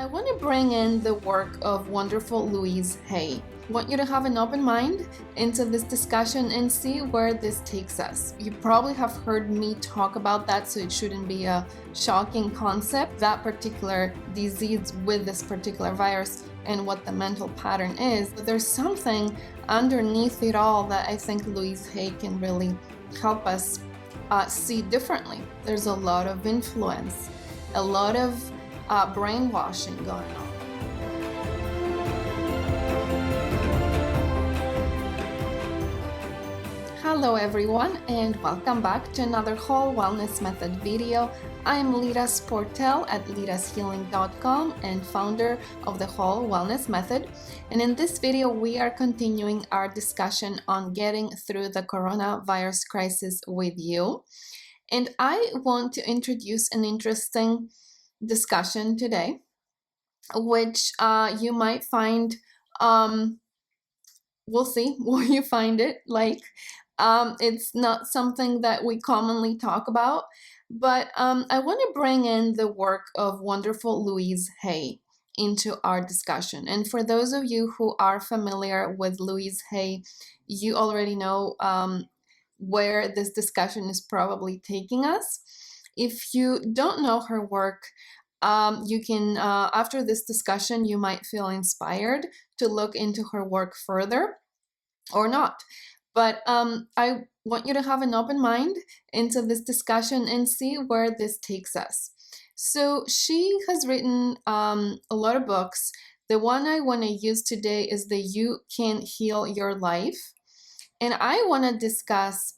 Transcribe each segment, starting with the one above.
I want to bring in the work of wonderful Louise Hay. I want you to have an open mind into this discussion and see where this takes us. You probably have heard me talk about that, so it shouldn't be a shocking concept, that particular disease with this particular virus and what the mental pattern is. But there's something underneath it all that I think Louise Hay can really help us see differently. There's a lot of influence, a lot of brainwashing going on. Hello everyone, and welcome back to another Whole Wellness Method video. I'm Lida Sportel at lidashealing.com and founder of the Whole Wellness Method. And in this video, we are continuing our discussion on getting through the coronavirus crisis with you. And I want to introduce an interesting discussion today, which you might find, we'll see where you find it, like it's not something that we commonly talk about, but I want to bring in the work of wonderful Louise Hay into our discussion. And for those of you who are familiar with Louise Hay, you already know where this discussion is probably taking us. If you don't know her work, you can, after this discussion, you might feel inspired to look into her work further or not. But I want you to have an open mind into this discussion and see where this takes us. So she has written a lot of books. The one I want to use today is the You Can Heal Your Life. And I want to discuss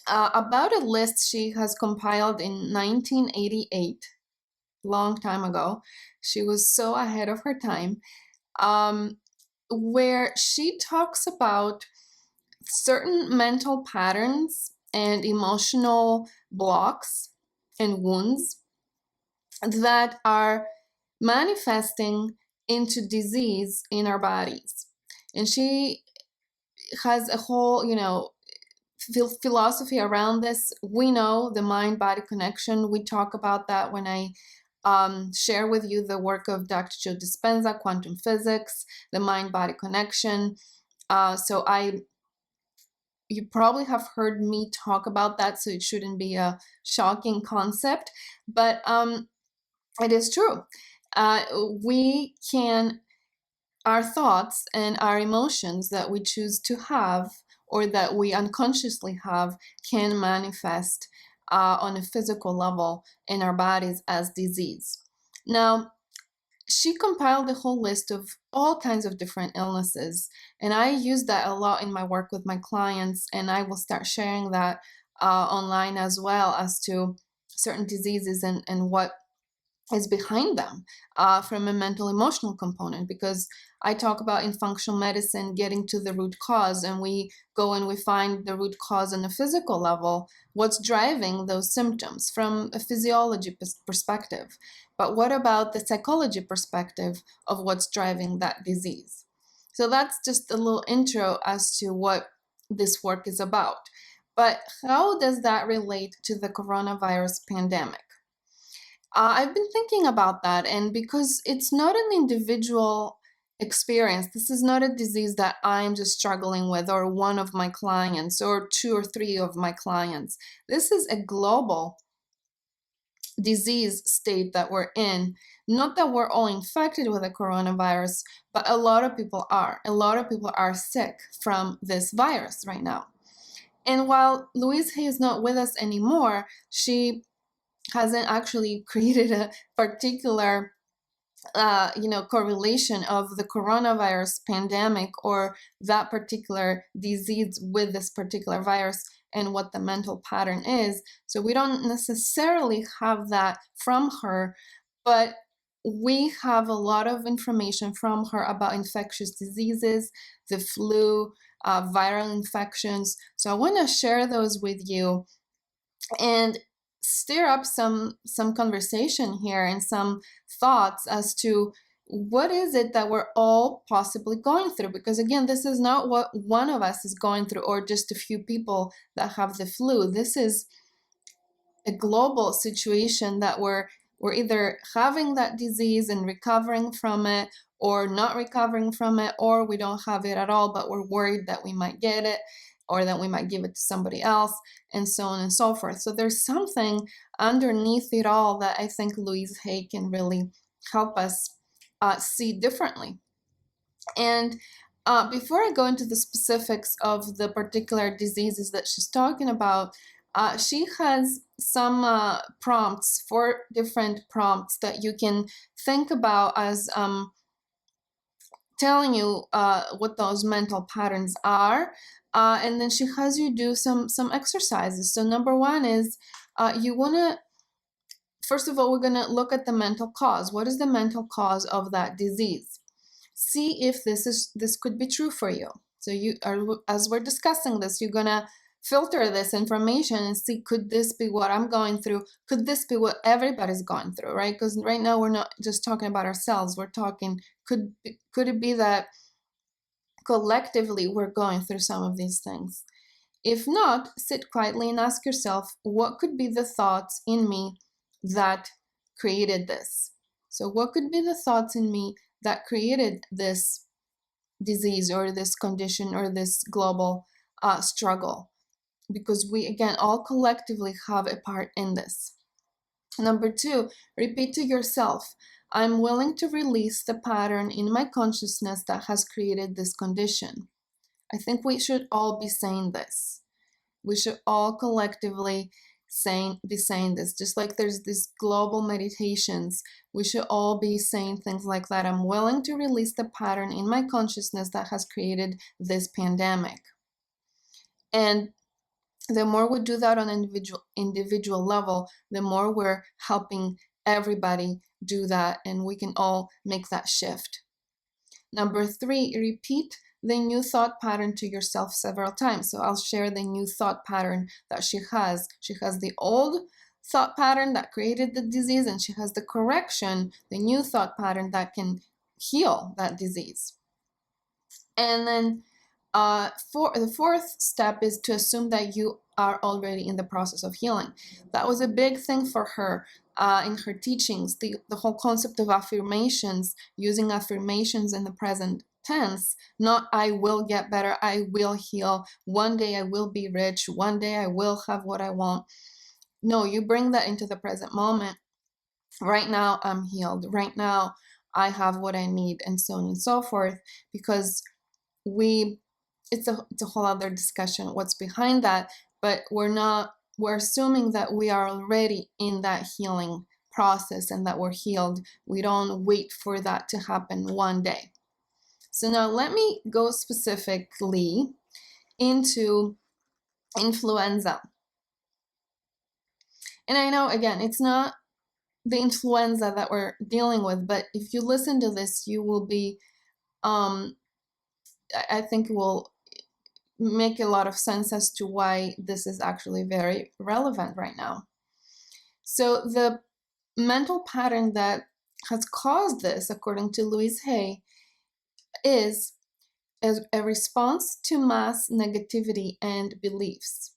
about a list she has compiled in 1988, long time ago. She was so ahead of her time, where she talks about certain mental patterns and emotional blocks and wounds that are manifesting into disease in our bodies. And she has a whole, philosophy around this. We know the mind-body connection. We talk about that when I share with you the work of Dr. Joe Dispenza, quantum physics, the mind-body connection. You probably have heard me talk about that, so it shouldn't be a shocking concept, but it is true. Our thoughts and our emotions that we choose to have or that we unconsciously have can manifest on a physical level in our bodies as disease. Now, she compiled a whole list of all kinds of different illnesses, and I use that a lot in my work with my clients, and I will start sharing that online as well as to certain diseases and what is behind them from a mental emotional component, because I talk about in functional medicine getting to the root cause, and we go and we find the root cause on a physical level, what's driving those symptoms from a physiology perspective. But what about the psychology perspective of what's driving that disease? So that's just a little intro as to what this work is about. But how does that relate to the coronavirus pandemic? I've been thinking about that, and because it's not an individual experience, this is not a disease that I'm just struggling with, or one of my clients, or 2 or 3 of my clients. This is a global disease state that we're in. Not that we're all infected with the coronavirus, but a lot of people are. A lot of people are sick from this virus right now. And while Louise Hay is not with us anymore, she hasn't actually created a particular correlation of the coronavirus pandemic or that particular disease with this particular virus and what the mental pattern is. So we don't necessarily have that from her, but we have a lot of information from her about infectious diseases, the flu, viral infections. So I want to share those with you and stir up some conversation here and some thoughts as to what is it that we're all possibly going through, because again, this is not what one of us is going through or just a few people that have the flu. This is a global situation that we're We're either having that disease and recovering from it, or not recovering from it, or we don't have it at all, but we're worried that we might get it, or that we might give it to somebody else, and so on and so forth. So there's something underneath it all that I think Louise Hay can really help us see differently. And before I go into the specifics of the particular diseases that she's talking about, she has some prompts, 4 different prompts that you can think about as telling you what those mental patterns are. And then she has you do some exercises. So number 1 is you want to, first of all, we're going to look at the mental cause. What is the mental cause of that disease? See if this could be true for you. So you are, as we're discussing this, you're going to filter this information and see, could this be what I'm going through? Could this be what everybody's going through, right? Because right now we're not just talking about ourselves. We're talking, could it be that collectively we're going through some of these things? If not, sit quietly and ask yourself, what could be the thoughts in me that created this? So what could be the thoughts in me that created this disease or this condition or this global struggle? Because we, again, all collectively have a part in this. Number 2, repeat to yourself, I'm willing to release the pattern in my consciousness that has created this condition. I think we should all be saying this. We should all collectively be saying this. Just like there's these global meditations, we should all be saying things like that. I'm willing to release the pattern in my consciousness that has created this pandemic. And the more we do that on an individual level, the more we're helping everybody do that, and we can all make that shift. Number 3, repeat the new thought pattern to yourself several times. So I'll share the new thought pattern that she has. She has the old thought pattern that created the disease, and she has the correction, the new thought pattern that can heal that disease. And then the 4th step is to assume that you are already in the process of healing. That was a big thing for her in her teachings, the whole concept of affirmations, using affirmations in the present tense, not I will get better, I will heal, one day I will be rich, one day I will have what I want. No, you bring that into the present moment. Right now I'm healed, right now I have what I need, and so on and so forth, because it's a whole other discussion what's behind that, but we're assuming that we are already in that healing process and that we're healed. We don't wait for that to happen one day. So now let me go specifically into influenza. And I know, again, it's not the influenza that we're dealing with, but if you listen to this, you will be I think it will make a lot of sense as to why this is actually very relevant right now. So the mental pattern that has caused this, according to Louise Hay, is a response to mass negativity and beliefs,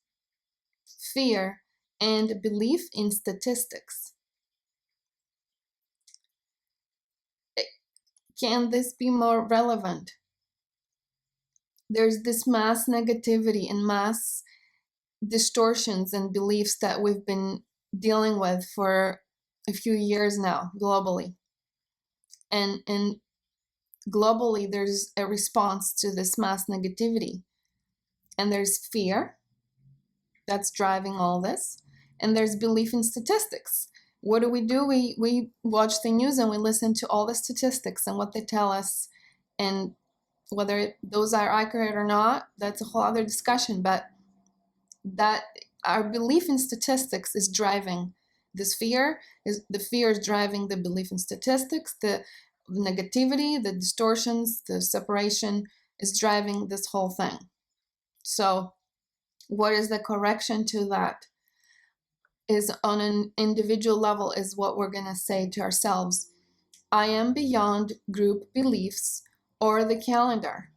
fear, and belief in statistics. Can this be more relevant? There's this mass negativity and mass distortions and beliefs that we've been dealing with for a few years now globally. And globally, there's a response to this mass negativity. And there's fear that's driving all this. And there's belief in statistics. What do? We watch the news and we listen to all the statistics and what they tell us. And whether those are accurate or not, that's a whole other discussion. But that our belief in statistics is driving this fear. The fear is driving the belief in statistics. The negativity, the distortions, the separation is driving this whole thing. So what is the correction to that? Is on an individual level is what we're going to say to ourselves. I am beyond group beliefs or the calendar.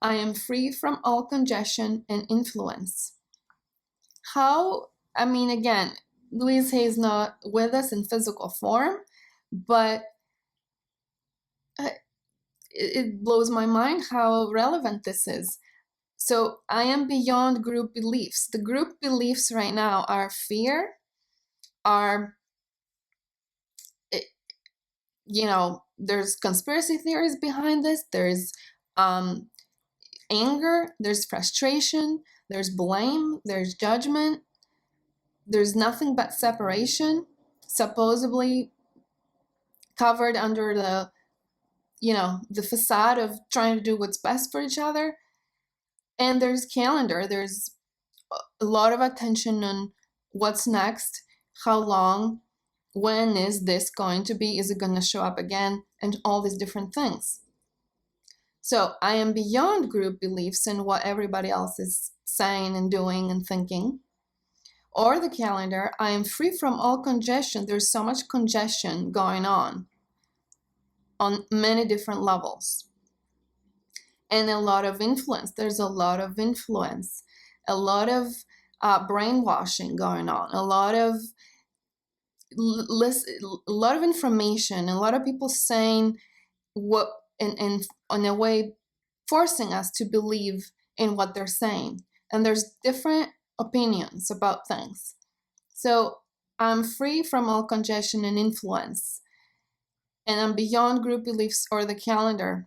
I am free from all congestion and influence. Again, Louise Hay is not with us in physical form, but it blows my mind how relevant this is. So I am beyond group beliefs. The group beliefs right now are fear, are, there's conspiracy theories behind this. There's anger, there's frustration, there's blame, there's judgment. There's nothing but separation, supposedly covered under the facade of trying to do what's best for each other. And there's calendar. There's a lot of attention on what's next, how long, when is this going to be, is it going to show up again, and all these different things. So I am beyond group beliefs and what everybody else is saying and doing and thinking. Or the calendar, I am free from all congestion. There's so much congestion going on many different levels. And a lot of influence. There's a lot of influence, a lot of brainwashing going on, a lot of information, a lot of people saying what, in a way, forcing us to believe in what they're saying. And there's different opinions about things. So I'm free from all congestion and influence. And I'm beyond group beliefs or the calendar.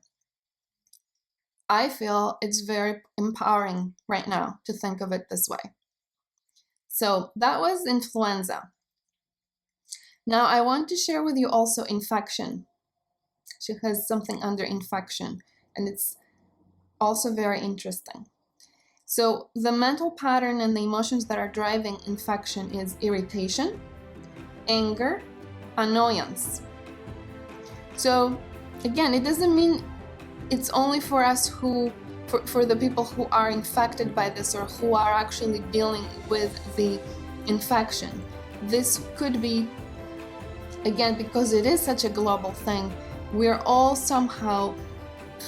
I feel it's very empowering right now to think of it this way. So that was influenza. Now I want to share with you also infection. She has something under infection, and it's also very interesting. So the mental pattern and the emotions that are driving infection is irritation, anger, annoyance. So again, it doesn't mean it's only for us for the people who are infected by this or who are actually dealing with the infection. This could be, again, because it is such a global thing, we're all somehow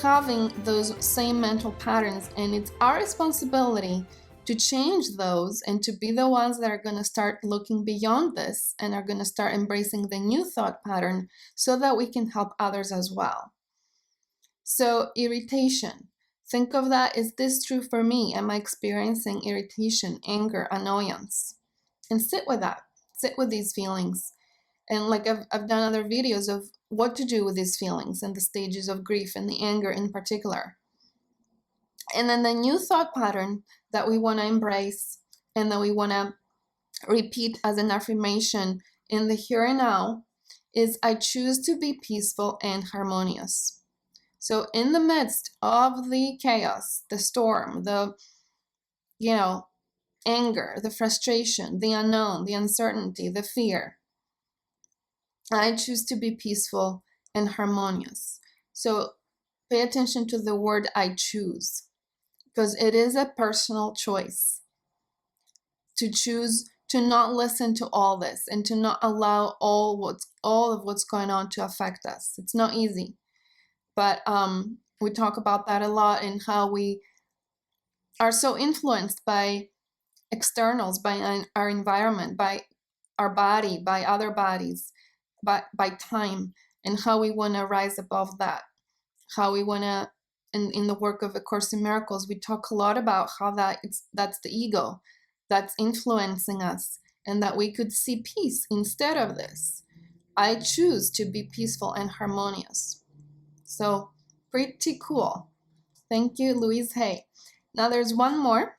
having those same mental patterns, and it's our responsibility to change those and to be the ones that are going to start looking beyond this and are going to start embracing the new thought pattern so that we can help others as well. So irritation, think of that. Is this true for me? Am I experiencing irritation, anger, annoyance? And sit with that. Sit with these feelings. And like I've done other videos of what to do with these feelings and the stages of grief and the anger in particular. And then the new thought pattern that we want to embrace and that we want to repeat as an affirmation in the here and now is, I choose to be peaceful and harmonious. So in the midst of the chaos, the storm, the anger, the frustration, the unknown, the uncertainty, the fear, I choose to be peaceful and harmonious. So pay attention to the word I choose, because it is a personal choice to choose to not listen to all this and to not allow all of what's going on to affect us. It's not easy, but we talk about that a lot, and how we are so influenced by externals, by our environment, by our body, by other bodies, by time, and how we want to rise above that, how we want to, in the work of A Course in Miracles, we talk a lot about how that's the ego that's influencing us, and that we could see peace instead of this. I choose to be peaceful and harmonious. So pretty cool. Thank you, Louise Hay. Now there's one more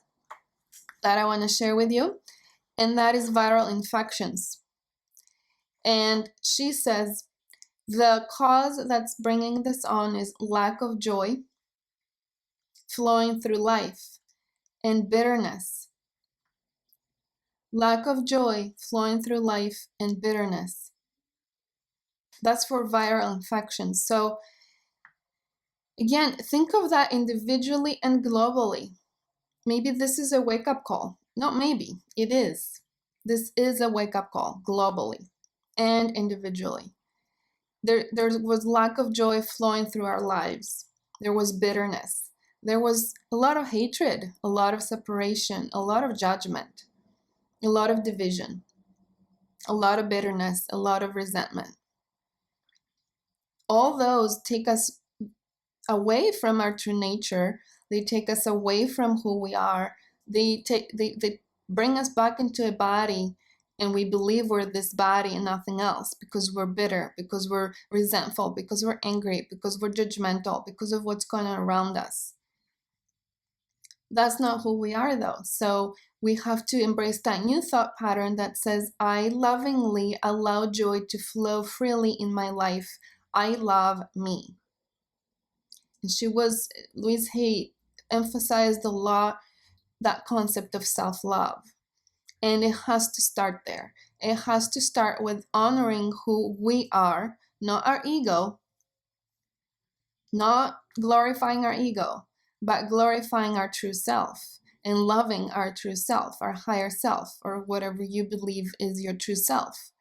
that I want to share with you, and that is viral infections. And she says, the cause that's bringing this on is lack of joy flowing through life and bitterness. Lack of joy flowing through life and bitterness. That's for viral infections. So again, think of that individually and globally. Maybe this is a wake-up call. Not maybe, it is. This is a wake-up call globally and individually. There was lack of joy flowing through our lives. There was bitterness. There was a lot of hatred, a lot of separation, a lot of judgment, a lot of division. a lot of bitterness, a lot of resentment. All those take us away from our true nature. They take us away from who we are. They bring us back into a body, and we believe we're this body and nothing else, because we're bitter, because we're resentful, because we're angry, because we're judgmental, because of what's going on around us. That's not who we are, though. So we have to embrace that new thought pattern that says, I lovingly allow joy to flow freely in my life. I love me. And Louise Hay emphasized a lot that concept of self-love. And it has to start there. It has to start with honoring who we are, not our ego, not glorifying our ego, but glorifying our true self and loving our true self, our higher self, or whatever you believe is your true self.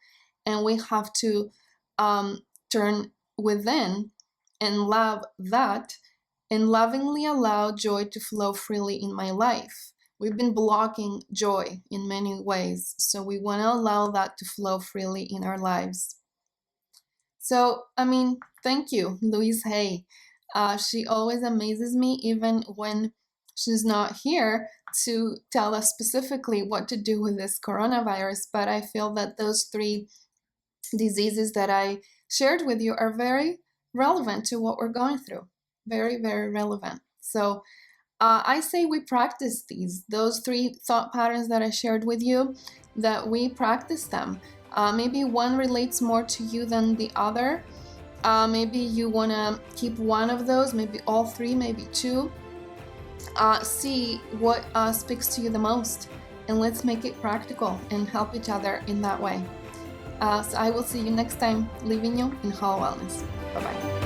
And we have to turn within and love that, and lovingly allow joy to flow freely in my life. We've been blocking joy in many ways, so we want to allow that to flow freely in our lives. So, thank you, Louise Hay. She always amazes me, even when she's not here to tell us specifically what to do with this coronavirus. But I feel that those 3 diseases that I shared with you are very relevant to what we're going through. Very, very relevant. So I say we practice those 3 thought patterns that I shared with you, that we practice them. Maybe one relates more to you than the other. Maybe you want to keep one of those, maybe all 3, maybe 2. See what speaks to you the most, and let's make it practical and help each other in that way. So I will see you next time, leaving you in whole wellness. Bye-bye.